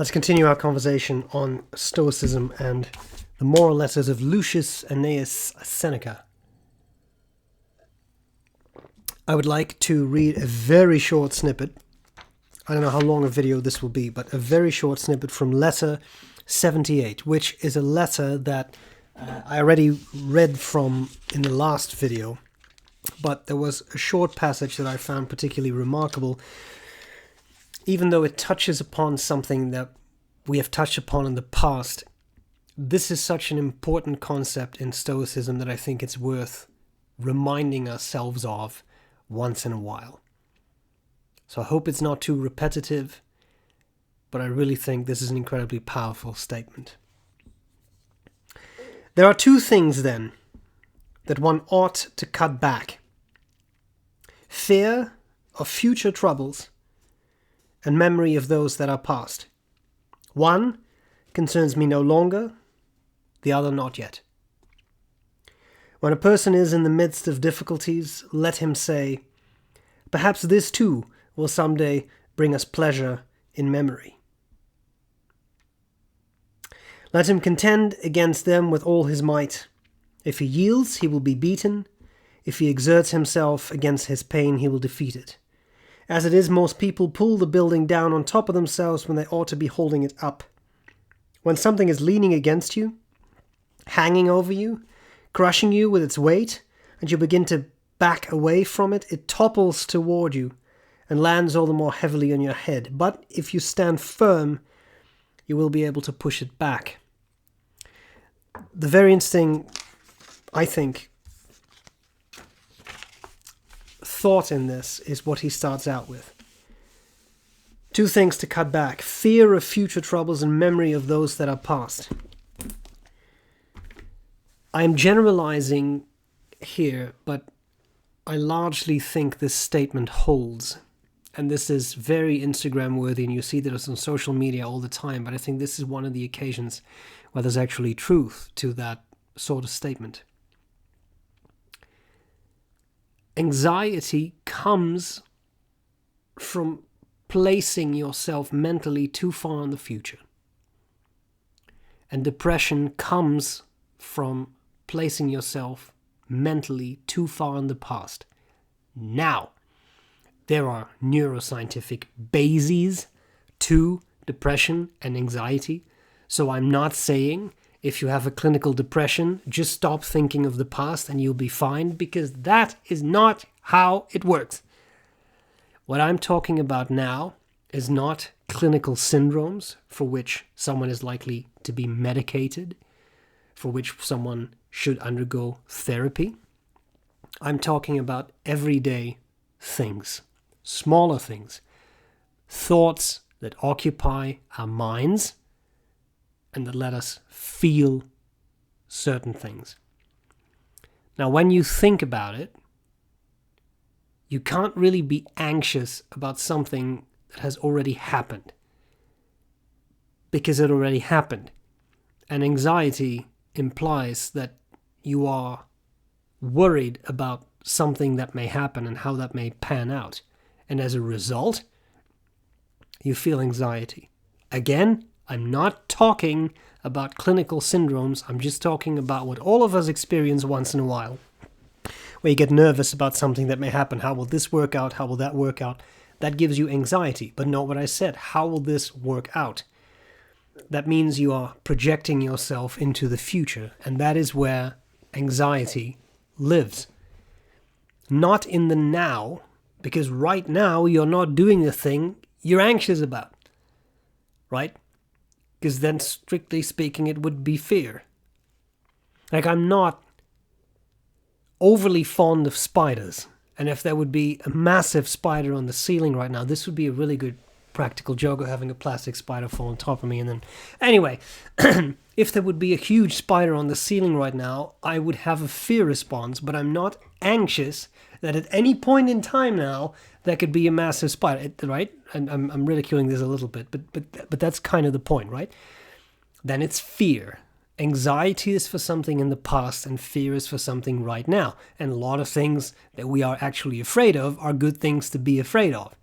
Let's continue our conversation on Stoicism and the moral letters of Lucius Annaeus Seneca. I would like to read a very short snippet. I don't know how long a video this will be, but a very short snippet from letter 78, which is a letter that I already read from in the last video, but there was a short passage that I found particularly remarkable, even though it touches upon something that we have touched upon in the past. This is such an important concept in Stoicism that I think it's worth reminding ourselves of once in a while. So I hope it's not too repetitive, but I really think this is an incredibly powerful statement. There are two things, then, that one ought to cut back: fear of future troubles and memory of those that are past. One concerns me no longer, the other not yet. When a person is in the midst of difficulties, let him say, perhaps this too will someday bring us pleasure in memory. Let him contend against them with all his might. If he yields, he will be beaten. If he exerts himself against his pain, he will defeat it. As it is, most people pull the building down on top of themselves when they ought to be holding it up. When something is leaning against you, hanging over you, crushing you with its weight, and you begin to back away from it, it topples toward you and lands all the more heavily on your head. But if you stand firm, you will be able to push it back. The very interesting, I think, thought in this is what he starts out with. Two things to cut back: fear of future troubles and memory of those that are past. I am generalizing here, but I largely think this statement holds. And this is very Instagram worthy, and you see this on social media all the time, but I think this is one of the occasions where there's actually truth to that sort of statement. Anxiety comes from placing yourself mentally too far in the future. And depression comes from placing yourself mentally too far in the past. Now, there are neuroscientific bases to depression and anxiety. So I'm not saying if you have a clinical depression, just stop thinking of the past and you'll be fine, because that is not how it works. What I'm talking about now is not clinical syndromes for which someone is likely to be medicated, for which someone should undergo therapy. I'm talking about everyday things, smaller things, thoughts that occupy our minds and that let us feel certain things. Now, when you think about it, you can't really be anxious about something that has already happened, because it already happened. And anxiety implies that you are worried about something that may happen and how that may pan out. And as a result, you feel anxiety. Again, I'm not talking about clinical syndromes. I'm just talking about what all of us experience once in a while, where you get nervous about something that may happen. How will this work out? How will that work out? That gives you anxiety. But note what I said. How will this work out? That means you are projecting yourself into the future. And that is where anxiety lives. Not in the now, because right now you're not doing the thing you're anxious about. Right? Because then, strictly speaking, it would be fear. Like, I'm not overly fond of spiders. And if there would be a massive spider on the ceiling right now, this would be a really good practical joke of having a plastic spider fall on top of me. And then, anyway, if there would be a huge spider on the ceiling right now, I would have a fear response, but I'm not anxious that at any point in time now, there could be a massive spider, right? And I'm ridiculing this a little bit, but that's kind of the point, right? Then it's fear. Anxiety is for something in the past, and fear is for something right now. And a lot of things that we are actually afraid of are good things to be afraid of.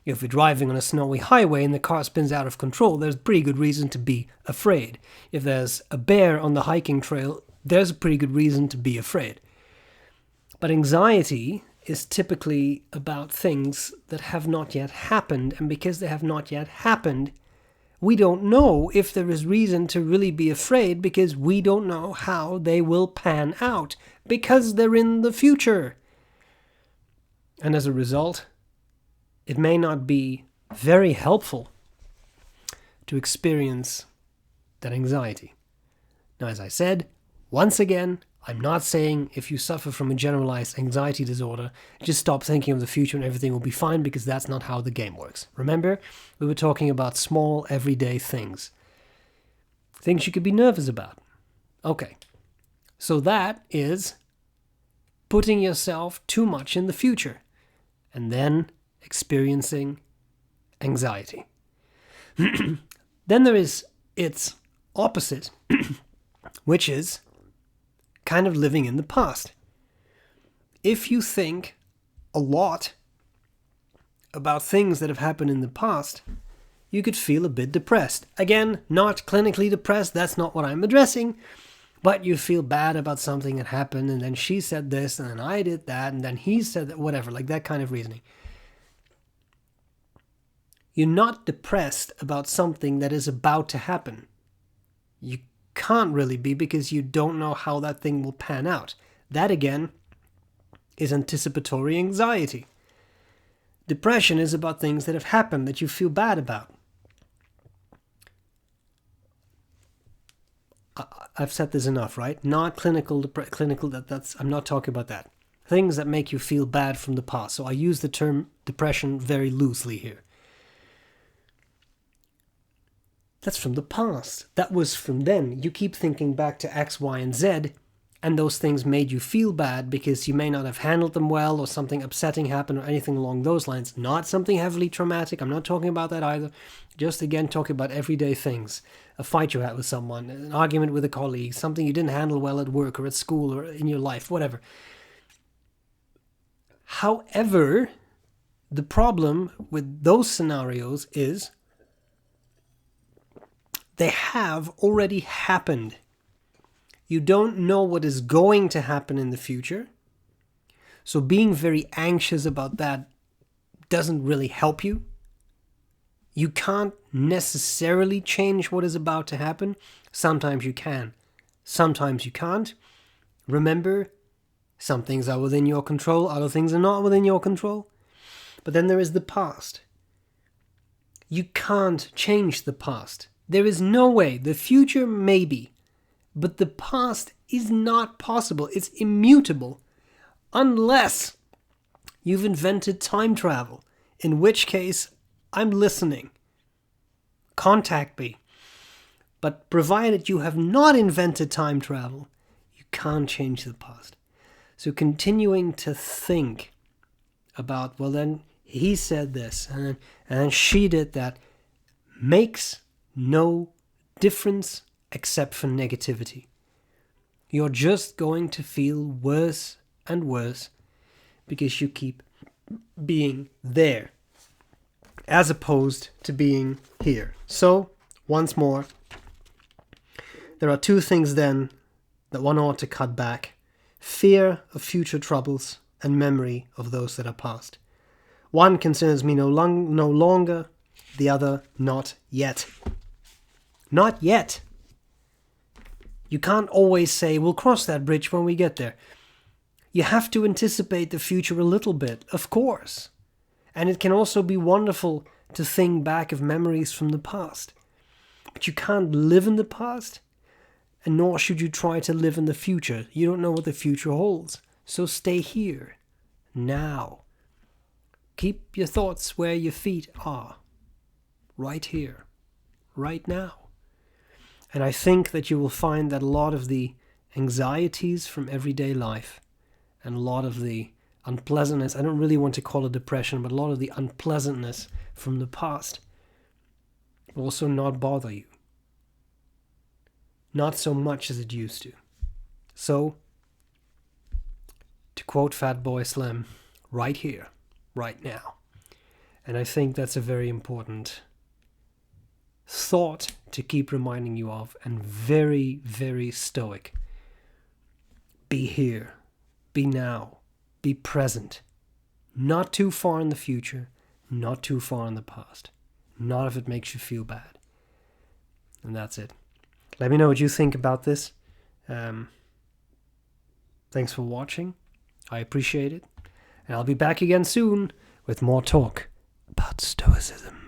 If you're driving on a snowy highway and the car spins out of control, there's pretty good reason to be afraid. If there's a bear on the hiking trail, there's a pretty good reason to be afraid. But anxiety is typically about things that have not yet happened, and because they have not yet happened, we don't know if there is reason to really be afraid because we don't know how they will pan out because they're in the future. And as a result, it may not be very helpful to experience that anxiety. Now, as I said, once again, I'm not saying if you suffer from a generalized anxiety disorder, just stop thinking of the future and everything will be fine, because that's not how the game works. Remember, we were talking about small, everyday things. Things you could be nervous about. Okay, so that is putting yourself too much in the future and then experiencing anxiety. Then there is its opposite, which is kind of living in the past. If you think a lot about things that have happened in the past, you could feel a bit depressed. Again, not clinically depressed, that's not what I'm addressing, but you feel bad about something that happened, and then she said this, and then I did that, and then he said that, whatever, like that kind of reasoning. You're not depressed about something that is about to happen. You can't really be, because you don't know how that thing will pan out. That, again, is anticipatory anxiety. Depression is about things that have happened that you feel bad about. I've said this enough, right? Not clinical, I'm not talking about that. Things that make you feel bad from the past. So I use the term depression very loosely here. That's from the past. That was from then. You keep thinking back to X, Y, and Z, and those things made you feel bad because you may not have handled them well, or something upsetting happened, or anything along those lines. Not something heavily traumatic. I'm not talking about that either. Just, again, talking about everyday things. A fight you had with someone, an argument with a colleague, something you didn't handle well at work or at school or in your life, whatever. However, the problem with those scenarios is they have already happened. You don't know what is going to happen in the future. So being very anxious about that doesn't really help you. You can't necessarily change what is about to happen. Sometimes you can. Sometimes you can't. Remember, some things are within your control, other things are not within your control. But then there is the past. You can't change the past. There is no way. The future, maybe. But the past is not possible. It's immutable. Unless you've invented time travel. In which case, I'm listening. Contact me. But provided you have not invented time travel, you can't change the past. So continuing to think about, well, then he said this, and then she did that, makes no difference except for negativity. You're just going to feel worse and worse because you keep being there as opposed to being here. So, once more, there are two things then that one ought to cut back: fear of future troubles and memory of those that are past. One concerns me no longer, the other not yet. Not yet. You can't always say, we'll cross that bridge when we get there. You have to anticipate the future a little bit, of course. And it can also be wonderful to think back of memories from the past. But you can't live in the past, and nor should you try to live in the future. You don't know what the future holds. So stay here, now. Keep your thoughts where your feet are. Right here, right now. And I think that you will find that a lot of the anxieties from everyday life and a lot of the unpleasantness, I don't really want to call it depression, but a lot of the unpleasantness from the past will also not bother you. Not so much as it used to. So, to quote Fatboy Slim, right here, right now. And I think that's a very important thought to keep reminding you of, and very, very stoic. Be here, be now, be present. Not too far in the future, not too far in the past. Not if it makes you feel bad. And that's it. Let me know what you think about this. Thanks for watching. I appreciate it. And I'll be back again soon with more talk about Stoicism.